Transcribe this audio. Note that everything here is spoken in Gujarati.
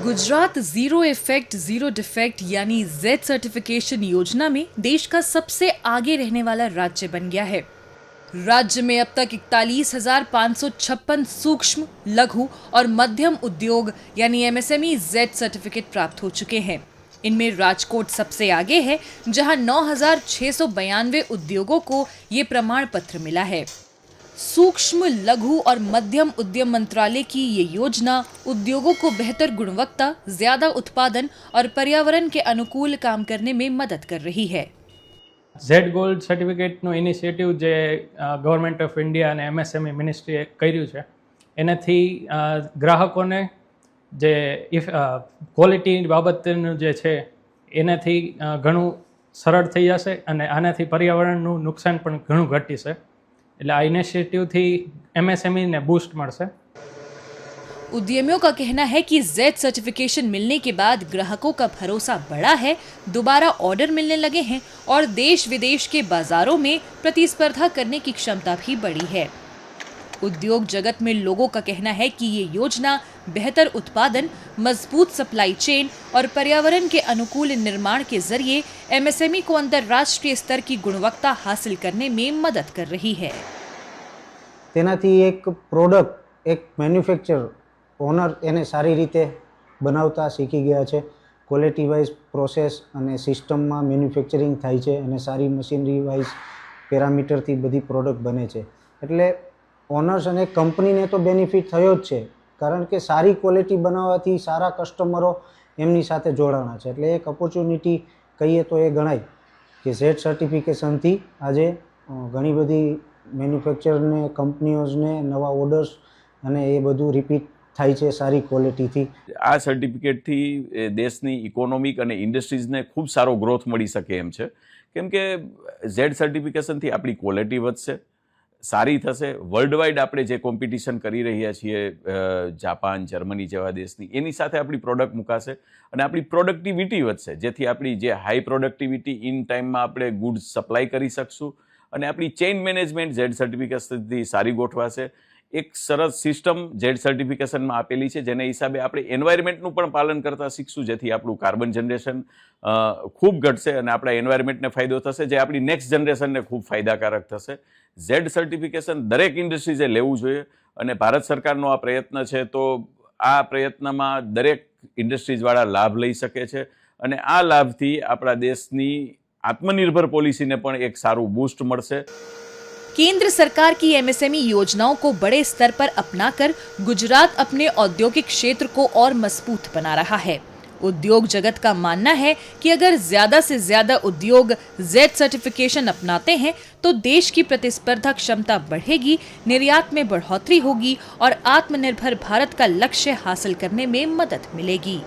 Gujarat zero effect zero defect यानी जेड सर्टिफिकेशन योजना में देश का सबसे आगे रहने वाला राज्य बन गया है। राज्य में अब तक 41,556 सूक्ष्म, लघु और मध्यम उद्योग यानी एमएसएमई जेड सर्टिफिकेट प्राप्त हो चुके हैं। इनमें राजकोट सबसे आगे है, जहां 9,692 उद्योगों को ये प्रमाण पत्र मिला है। सूक्ष्म, लघु और मध्यम उद्यम मंत्रालय की ये योजना उद्योगों को बेहतर गुणवत्ता, ज्यादा उत्पादन और पर्यावरण के अनुकूल काम करने में मदद कर रही है। ઝેડ ગોલ્ડ સર્ટિફિકેટનું ઇનિશિયેટિવ જે ગવર્મેન્ટ ઓફ ઇન્ડિયા અને એમએસએમઈ મિનિસ્ટ્રીએ કર્યું છે, એનાથી ગ્રાહકોને જે ક્વોલિટી બાબતનું જે છે એનાથી ઘણું સરળ થઈ જશે અને આનાથી પર્યાવરણનું નુકસાન પણ ઘણું ઘટશે। એટલે આ ઇનિશિયેટિવથી એમએસએમઈ ને બૂસ્ટ મળશે। उद्यमियों का कहना है कि जेड सर्टिफिकेशन मिलने के बाद ग्राहकों का भरोसा बढ़ा है, दोबारा ऑर्डर मिलने लगे हैं और देश विदेश के बाजारों में प्रतिस्पर्धा करने की क्षमता भी बढ़ी है। उद्योग जगत में लोगों का कहना है कि ये योजना बेहतर उत्पादन, मजबूत सप्लाई चेन और पर्यावरण के अनुकूल निर्माण के जरिए एमएसएमई को अंतर्राष्ट्रीय स्तर की गुणवत्ता हासिल करने में मदद कर रही है। તેનાથી એક પ્રોડક્ટ, એક મેન્યુફેક્ચર ઓનર એને સારી રીતે બનાવતા શીખી ગયા છે। ક્વોલિટી વાઇઝ પ્રોસેસ અને સિસ્ટમમાં મેન્યુફેક્ચરિંગ થાય છે અને સારી મશીનરી વાઇઝ પેરામીટરથી બધી પ્રોડક્ટ બને છે। એટલે ઓનર્સ અને કંપનીને તો બેનિફિટ થયો જ છે, કારણ કે સારી ક્વોલિટી બનાવવાથી સારા કસ્ટમરો એમની સાથે જોડાણા છે। એટલે એક ઓપોર્ચ્યુનિટી કહીએ તો એ ગણાય કે ઝેડ સર્ટિફિકેશનથી આજે ઘણી બધી મેન્યુફેક્ચરને, કંપનીઓને નવા ઓર્ડર્સ અને એ બધું રિપીટ થાય છે સારી ક્વોલિટીથી। આ સર્ટિફિકેટથી દેશની ઇકોનોમિક અને ઇન્ડસ્ટ્રીઝને ખૂબ સારો ગ્રોથ મળી શકે એમ છે, કેમ કે ઝેડ સર્ટિફિકેશનથી આપણી ક્વોલિટી વધશે, સારી થશે। વર્લ્ડ વાઇડ આપણે જે કોમ્પિટિશન કરી રહ્યા છીએ જાપાન, જર્મની જેવા દેશની, એની સાથે આપણી પ્રોડક્ટ મુકાશે અને આપણી પ્રોડક્ટિવિટી વધશે, જેથી આપણી જે હાઈ પ્રોડક્ટિવિટી ઇન ટાઈમમાં આપણે ગુડ્સ સપ્લાય કરી શકશું અને આપણી ચેઇન મેનેજમેન્ટ ઝેડ સર્ટિફિકેશનથી સારી ગોઠવાશે। એક સરસ સિસ્ટમ ઝેડ સર્ટિફિકેશનમાં આપેલી છે, જેને હિસાબે આપણે એન્વાયરમેન્ટનું પણ પાલન કરતા શીખશું, જેથી આપણું કાર્બન જનરેશન ખૂબ ઘટશે અને આપણા એન્વાયરમેન્ટને ફાયદો થશે, જે આપણી નેક્સ્ટ જનરેશનને ખૂબ ફાયદાકારક થશે। ઝેડ સર્ટિફિકેશન દરેક ઇન્ડસ્ટ્રીઝે લેવું જોઈએ અને ભારત સરકારનો આ પ્રયત્ન છે, તો આ પ્રયત્નમાં દરેક ઇન્ડસ્ટ્રીઝવાળા લાભ લઈ શકે છે અને આ લાભથી આપણા દેશની આત્મનિર્ભર પોલિસીને પણ એક સારું બૂસ્ટ મળશે। केंद्र सरकार की एमएसएमई योजनाओं को बड़े स्तर पर अपनाकर गुजरात अपने औद्योगिक क्षेत्र को और मजबूत बना रहा है। उद्योग जगत का मानना है कि अगर ज्यादा से ज्यादा उद्योग जेड सर्टिफिकेशन अपनाते हैं तो देश की प्रतिस्पर्धा क्षमता बढ़ेगी, निर्यात में बढ़ोतरी होगी और आत्मनिर्भर भारत का लक्ष्य हासिल करने में मदद मिलेगी।